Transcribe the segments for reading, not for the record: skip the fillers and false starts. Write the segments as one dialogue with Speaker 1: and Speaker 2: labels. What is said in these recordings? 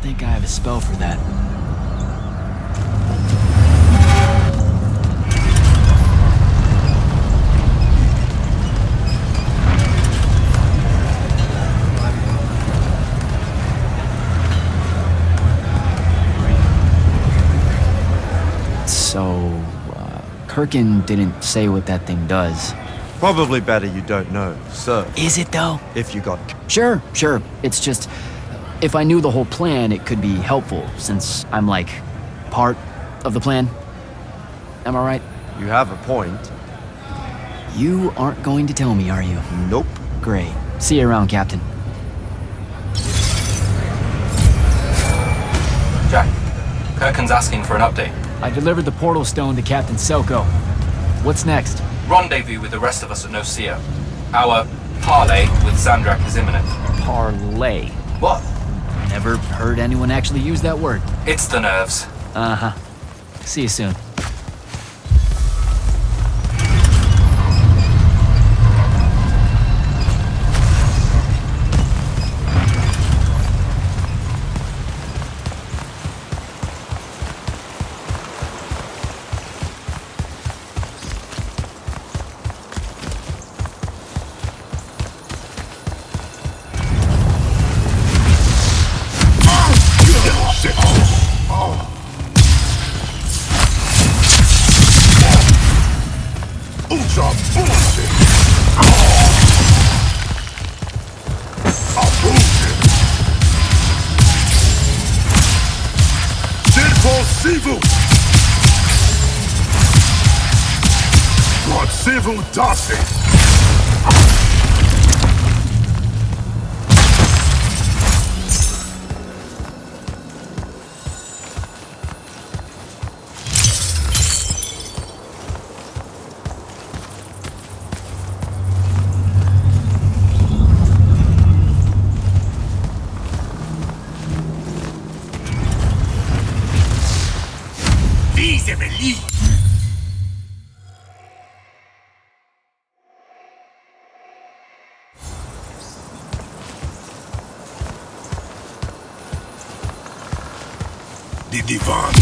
Speaker 1: think I have a spell for that. So, Kirkin didn't say what that thing does.
Speaker 2: Probably better you don't know, sir.
Speaker 1: Is it though?
Speaker 2: If you got...
Speaker 1: Sure. It's just, if I knew the whole plan, it could be helpful, since I'm like, part of the plan. Am I right?
Speaker 2: You have a point.
Speaker 1: You aren't going to tell me, are you?
Speaker 2: Nope.
Speaker 1: Great. See you around, Captain.
Speaker 3: Jack, Kirkin's asking for an update.
Speaker 1: I delivered the portal stone to Captain Selko. What's next?
Speaker 3: Rendezvous with the rest of us at Nicaea. Our parley with Sandrak is imminent.
Speaker 1: Parlay.
Speaker 3: What?
Speaker 1: Never heard anyone actually use that word.
Speaker 3: It's the nerves.
Speaker 1: Uh-huh. See you soon.
Speaker 4: The divan.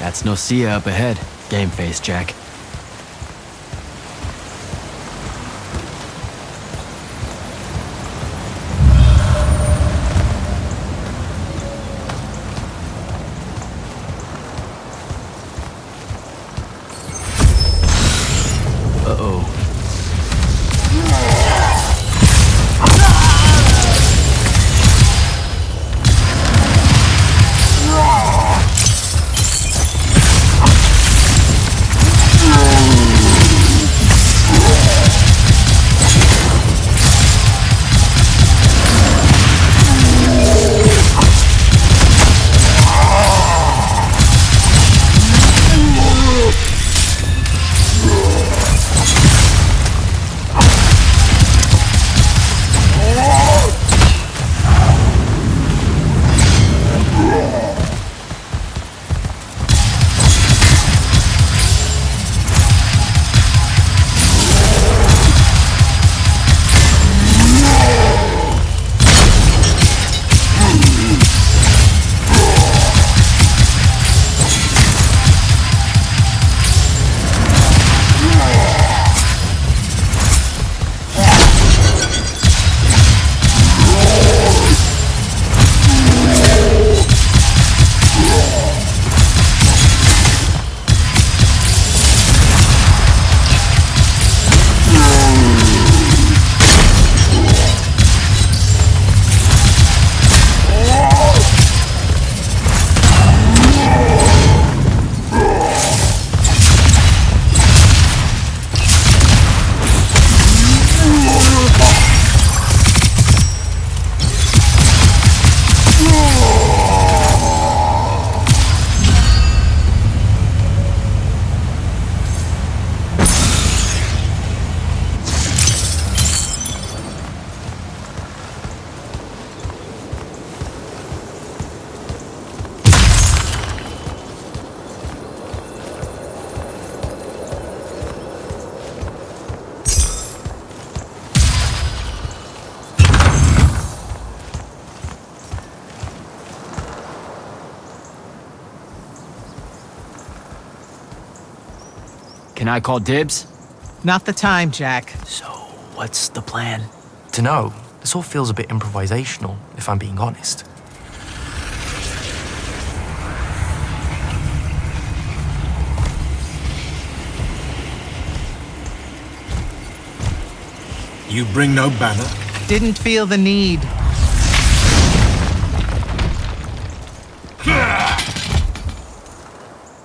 Speaker 1: That's Nocia up ahead. Game face, Jack. Uh-oh. Can I call dibs?
Speaker 5: Not the time, Jack.
Speaker 1: So, what's the plan?
Speaker 6: Dunno. This all feels a bit improvisational, if I'm being honest.
Speaker 4: You bring no banner?
Speaker 5: Didn't feel the need.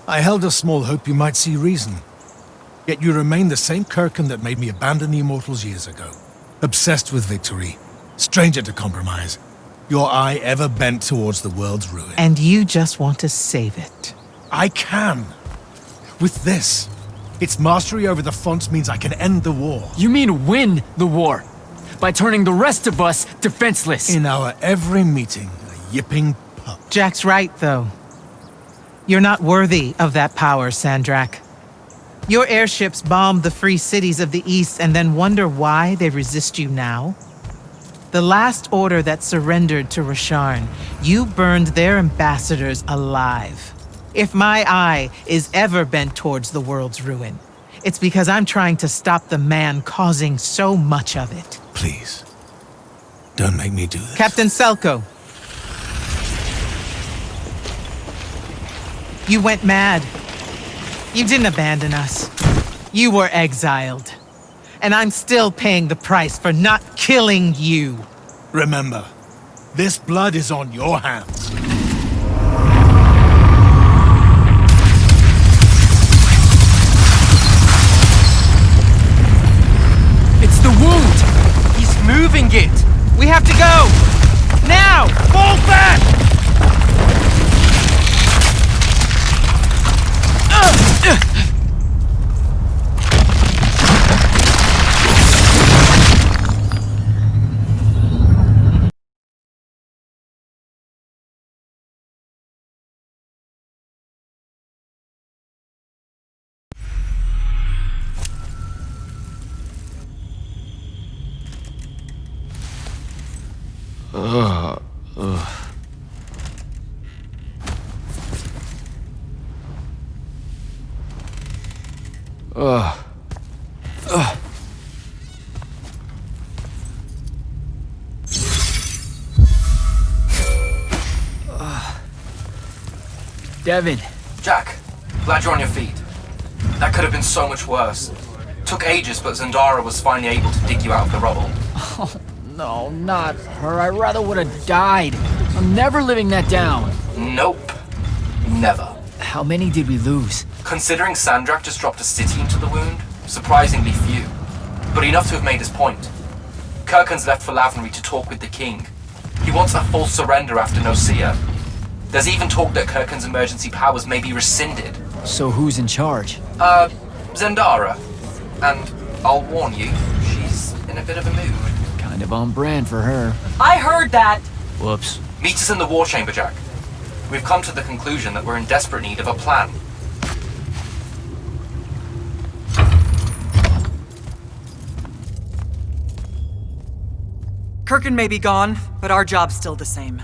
Speaker 4: I held a small hope you might see reason. Yet you remain the same Kirkin that made me abandon the Immortals years ago. Obsessed with victory, stranger to compromise. Your eye ever bent towards the world's ruin.
Speaker 5: And you just want to save it.
Speaker 4: I can. With this. Its mastery over the fonts means I can end the war.
Speaker 1: You mean win the war? By turning the rest of us defenseless?
Speaker 4: In our every meeting, a yipping pup.
Speaker 5: Jack's right, though. You're not worthy of that power, Sandrak. Your airships bombed the free cities of the East and then wonder why they resist you now? The last order that surrendered to Rasharn, you burned their ambassadors alive. If my eye is ever bent towards the world's ruin, it's because I'm trying to stop the man causing so much of it.
Speaker 4: Please, don't make me do this.
Speaker 5: Captain Selko. You went mad. You didn't abandon us. You were exiled. And I'm still paying the price for not killing you.
Speaker 4: Remember, this blood is on your hands.
Speaker 1: It's the wound!
Speaker 6: He's moving it!
Speaker 5: We have to go! Now! Fall back!
Speaker 1: Devin.
Speaker 3: Jack, glad you're on your feet. That could have been so much worse. Took ages, but Zendara was finally able to dig you out of the rubble.
Speaker 1: Oh, no, not her. I rather would have died. I'm never living that down.
Speaker 3: Nope. Never.
Speaker 1: How many did we lose?
Speaker 3: Considering Sandrak just dropped a city into the wound, surprisingly few. But enough to have made his point. Kirkhan's left for Lavnery to talk with the king. He wants a full surrender after Nosea. There's even talk that Kirkhan's emergency powers may be rescinded.
Speaker 1: So who's in charge?
Speaker 3: Zendara. And I'll warn you, she's in a bit of a mood.
Speaker 1: Kind of on brand for her.
Speaker 7: I heard that!
Speaker 1: Whoops.
Speaker 3: Meet us in the war chamber, Jack. We've come to the conclusion that we're in desperate need of a plan.
Speaker 7: Kirkhan may be gone, but our job's still the same.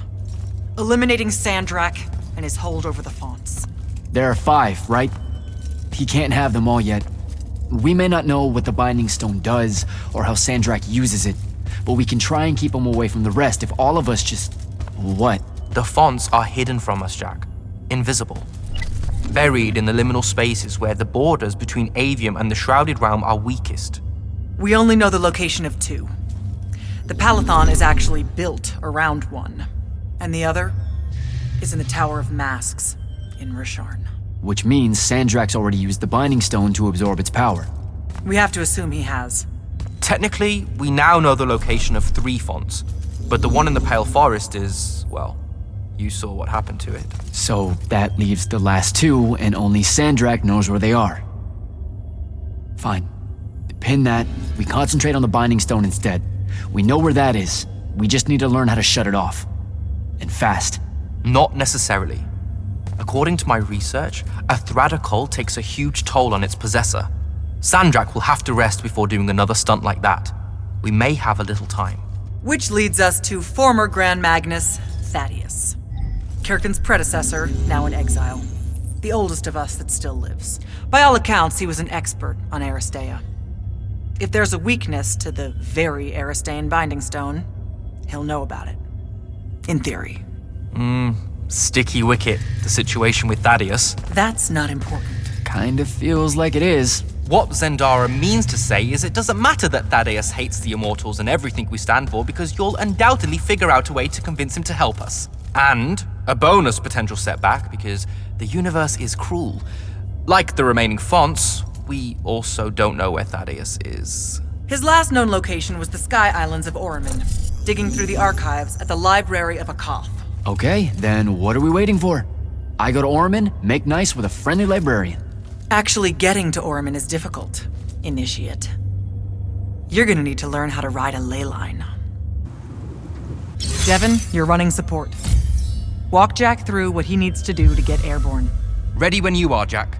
Speaker 7: Eliminating Sandrak and his hold over the fonts.
Speaker 1: There are 5, right? He can't have them all yet. We may not know what the Binding Stone does, or how Sandrak uses it, but we can try and keep him away from the rest if all of us just... What?
Speaker 6: The fonts are hidden from us, Jack. Invisible. Buried in the liminal spaces where the borders between Aveum and the Shrouded Realm are weakest.
Speaker 7: We only know the location of 2. The Palathon is actually built around one, and the other is in the Tower of Masks in Risharn.
Speaker 1: Which means Sandrak's already used the Binding Stone to absorb its power.
Speaker 7: We have to assume he has.
Speaker 6: Technically, we now know the location of 3 fonts, but the one in the Pale Forest is, well, you saw what happened to it.
Speaker 1: So that leaves the last 2, and only Sandrak knows where they are. Fine. Pin that. We concentrate on the Binding Stone instead. We know where that is. We just need to learn how to shut it off. And fast.
Speaker 6: Not necessarily. According to my research, a Thradakol takes a huge toll on its possessor. Sandrak will have to rest before doing another stunt like that. We may have a little time.
Speaker 7: Which leads us to former Grand Magnus, Thaddeus. Kirkhan's predecessor, now in exile. The oldest of us that still lives. By all accounts, he was an expert on Aristea. If there's a weakness to the very Aristean Binding Stone, he'll know about it. In theory.
Speaker 6: Sticky wicket, the situation with Thaddeus.
Speaker 7: That's not important.
Speaker 1: Kind of feels like it is.
Speaker 6: What Zendara means to say is it doesn't matter that Thaddeus hates the Immortals and everything we stand for because you'll undoubtedly figure out a way to convince him to help us. And a bonus potential setback because the universe is cruel. Like the remaining fonts, we also don't know where Thaddeus is.
Speaker 7: His last known location was the Sky Islands of Oromon, digging through the archives at the Library of Akoth.
Speaker 1: Okay, then what are we waiting for? I go to Oromon, make nice with a friendly librarian.
Speaker 7: Actually getting to Oromon is difficult, Initiate. You're gonna need to learn how to ride a ley line. Devin, you're running support. Walk Jack through what he needs to do to get airborne.
Speaker 6: Ready when you are, Jack.